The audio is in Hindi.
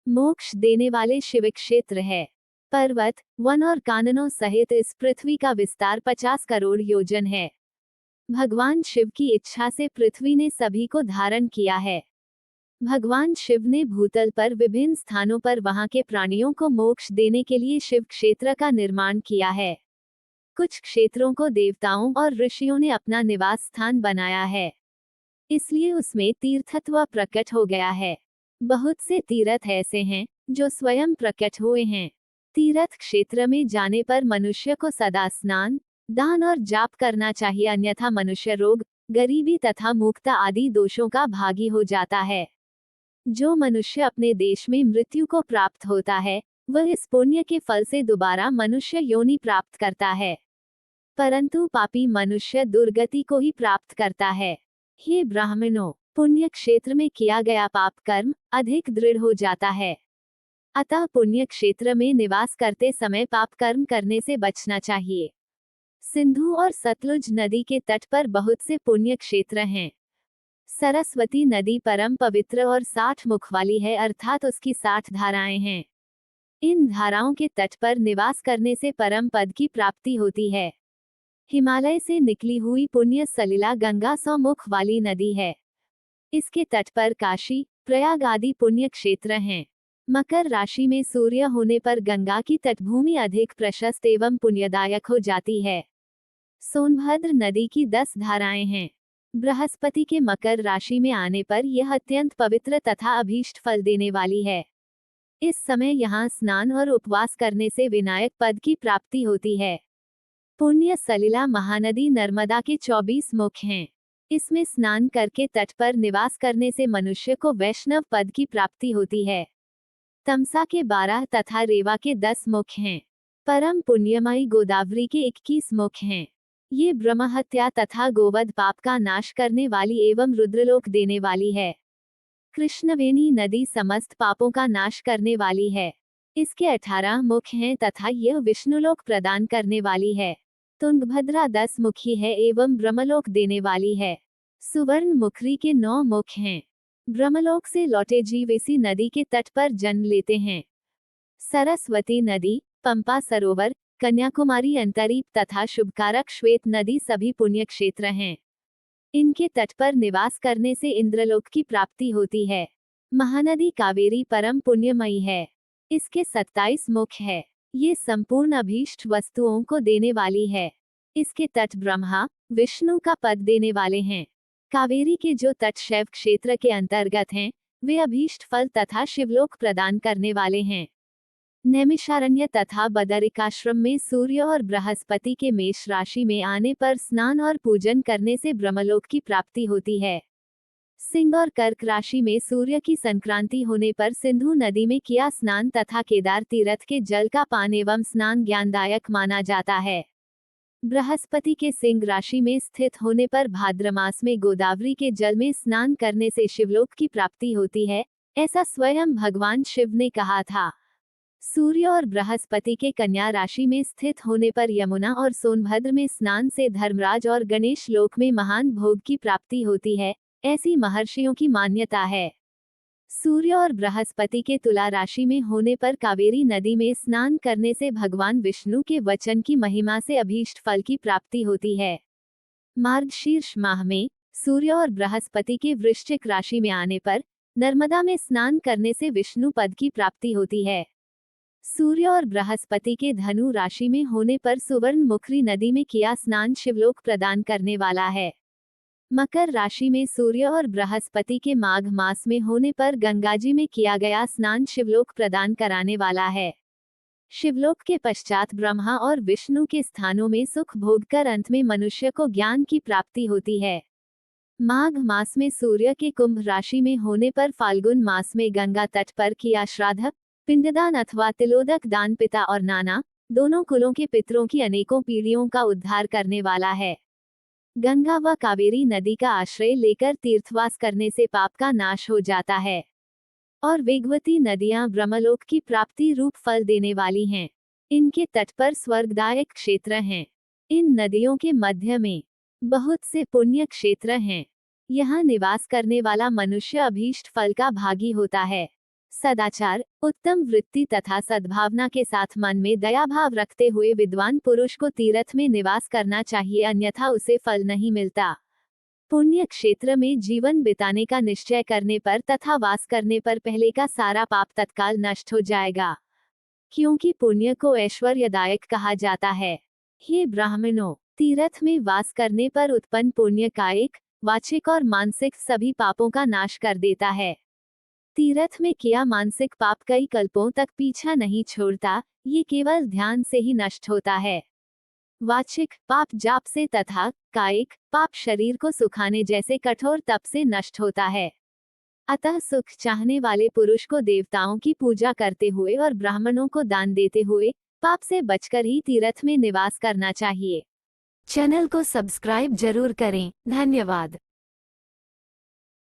मोक्ष देने वाले शिव क्षेत्र है। पर्वत, वन और काननों सहित इस पृथ्वी का विस्तार 50 करोड़ योजन है। भगवान शिव की इच्छा से पृथ्वी ने सभी को धारण किया है। भगवान शिव ने भूतल पर विभिन्न स्थानों पर वहां के प्राणियों को मोक्ष देने के लिए शिव क्षेत्र का निर्माण किया है। कुछ क्षेत्रों को देवताओं और ऋषियों ने अपना निवास स्थान बनाया है, इसलिए उसमें तीर्थत्व प्रकट हो गया है। बहुत से तीर्थ ऐसे हैं जो स्वयं प्रकट हुए हैं। तीर्थ क्षेत्र में जाने पर मनुष्य को सदा स्नान, दान और जाप करना चाहिए, अन्यथा मनुष्य रोग, गरीबी तथा मूर्खता आदि दोषों का भागी हो जाता है। जो मनुष्य अपने देश में मृत्यु को प्राप्त होता है, वह इस पुण्य के फल से दोबारा मनुष्य योनि प्राप्त करता है, परंतु पापी मनुष्य दुर्गति को ही प्राप्त करता है। हे ब्राह्मणों, पुण्य क्षेत्र में किया गया पाप कर्म अधिक दृढ़ हो जाता है, अतः पुण्य क्षेत्र में निवास करते समय पाप कर्म करने से बचना चाहिए। सिंधु और सतलुज नदी के तट पर बहुत से पुण्य क्षेत्र हैं। सरस्वती नदी परम पवित्र और 60 मुख वाली है, अर्थात उसकी 60 धाराएं हैं। इन धाराओं के तट पर निवास करने से परम पद की प्राप्ति होती है। हिमालय से निकली हुई पुण्य सलिला गंगा 100 मुख वाली नदी है। इसके तट पर काशी, प्रयाग आदि पुण्य क्षेत्र हैं। मकर राशि में सूर्य होने पर गंगा की तटभूमि अधिक प्रशस्त एवं पुण्यदायक हो जाती है। सोनभद्र नदी की 10 धाराएं हैं। बृहस्पति के मकर राशि में आने पर यह अत्यंत पवित्र तथा अभीष्ट फल देने वाली है। इस समय यहाँ स्नान और उपवास करने से विनायक पद की प्राप्ति होती है। पुण्य सलिला महानदी नर्मदा के 24 मुख हैं। इसमें स्नान करके तट पर निवास करने से मनुष्य को वैष्णव पद की प्राप्ति होती है। तमसा के 12 तथा रेवा के 10 मुख हैं। परम पुण्यमयी गोदावरी के 21 मुख हैं। ये ब्रह्महत्या तथा गोवध पाप का नाश करने वाली एवं रुद्रलोक देने वाली है। कृष्णवेणी नदी समस्त पापों का नाश करने वाली है। इसके 18 मुख हैं तथा यह विष्णुलोक प्रदान करने वाली है। तुंगभद्रा 10 मुखी है एवं ब्रह्मलोक देने वाली है। सुवर्ण मुखरी के 9 मुख हैं। ब्रह्मलोक से लौटे जीव इसी नदी के तट पर जन्म लेते हैं। सरस्वती नदी, पंपा सरोवर, कन्याकुमारी अंतरीप तथा शुभकारक श्वेत नदी सभी पुण्य क्षेत्र हैं। इनके तट पर निवास करने से इंद्रलोक की प्राप्ति होती है। महानदी कावेरी परम पुण्यमयी है। इसके 27 मुख है। ये संपूर्ण अभीष्ट वस्तुओं को देने वाली है। इसके तट ब्रह्मा, विष्णु का पद देने वाले हैं। कावेरी के जो तट शैव क्षेत्र के अंतर्गत हैं, वे अभीष्ट फल तथा शिवलोक प्रदान करने वाले हैं। नैमिषारण्य तथा बदरिकाश्रम में सूर्य और बृहस्पति के मेष राशि में आने पर स्नान और पूजन करने से ब्रह्मलोक की प्राप्ति होती है। सिंह और कर्क राशि में सूर्य की संक्रांति होने पर सिंधु नदी में किया स्नान तथा केदार तीर्थ के जल का पान एवं स्नान ज्ञानदायक माना जाता है। बृहस्पति के सिंह राशि में स्थित होने पर भाद्र मास में गोदावरी के जल में स्नान करने से शिवलोक की प्राप्ति होती है, ऐसा स्वयं भगवान शिव ने कहा था। सूर्य और बृहस्पति के कन्या राशि में स्थित होने पर यमुना और सोनभद्र में स्नान से धर्मराज और गणेश लोक में महान भोग की प्राप्ति होती है, ऐसी महर्षियों की मान्यता है। सूर्य और बृहस्पति के तुला राशि में होने पर कावेरी नदी में स्नान करने से भगवान विष्णु के वचन की महिमा से अभीष्ट फल की प्राप्ति होती है। मार्गशीर्ष माह में सूर्य और बृहस्पति के वृश्चिक राशि में आने पर नर्मदा में स्नान करने से विष्णु पद की प्राप्ति होती है। सूर्य और बृहस्पति के धनु राशि में होने पर सुवर्ण मुखरी नदी में किया स्नान शिवलोक प्रदान करने वाला है। मकर राशि में सूर्य और बृहस्पति के माघ मास में होने पर गंगाजी में किया गया स्नान शिवलोक प्रदान कराने वाला है। शिवलोक के पश्चात ब्रह्मा और विष्णु के स्थानों में सुख भोग कर अंत में मनुष्य को ज्ञान की प्राप्ति होती है। माघ मास में सूर्य के कुंभ राशि में होने पर फाल्गुन मास में गंगा तट पर किया श्राद्ध, पिंडदान अथवा तिलोदक दान पिता और नाना दोनों कुलों के पितरों की अनेकों पीढ़ियों का उद्धार करने वाला है। गंगा व कावेरी नदी का आश्रय लेकर तीर्थवास करने से पाप का नाश हो जाता है और वेगवती नदियां ब्रह्मलोक की प्राप्ति रूप फल देने वाली हैं। इनके तट पर स्वर्गदायक क्षेत्र हैं। इन नदियों के मध्य में बहुत से पुण्य क्षेत्र हैं। यहाँ निवास करने वाला मनुष्य अभीष्ट फल का भागी होता है। सदाचार, उत्तम वृत्ति तथा सद्भावना के साथ मन में दया भाव रखते हुए विद्वान पुरुष को तीर्थ में निवास करना चाहिए, अन्यथा उसे फल नहीं मिलता। पुण्य क्षेत्र में जीवन बिताने का निश्चय करने पर तथा वास करने पर पहले का सारा पाप तत्काल नष्ट हो जाएगा, क्योंकि पुण्य को ऐश्वर्यदायक कहा जाता है। हे ब्राह्मणों, तीर्थ में वास करने पर उत्पन्न पुण्य कायिक, वाचिक और मानसिक सभी पापों का नाश कर देता है। तीर्थ में किया मानसिक पाप कई कल्पों तक पीछा नहीं छोड़ता, ये केवल ध्यान से ही नष्ट होता है। वाचिक पाप जाप से तथा कायिक पाप शरीर को सुखाने जैसे कठोर तप से नष्ट होता है। अतः सुख चाहने वाले पुरुष को देवताओं की पूजा करते हुए और ब्राह्मणों को दान देते हुए पाप से बचकर ही तीर्थ में निवास करना चाहिए। चैनल को सब्सक्राइब जरूर करें। धन्यवाद।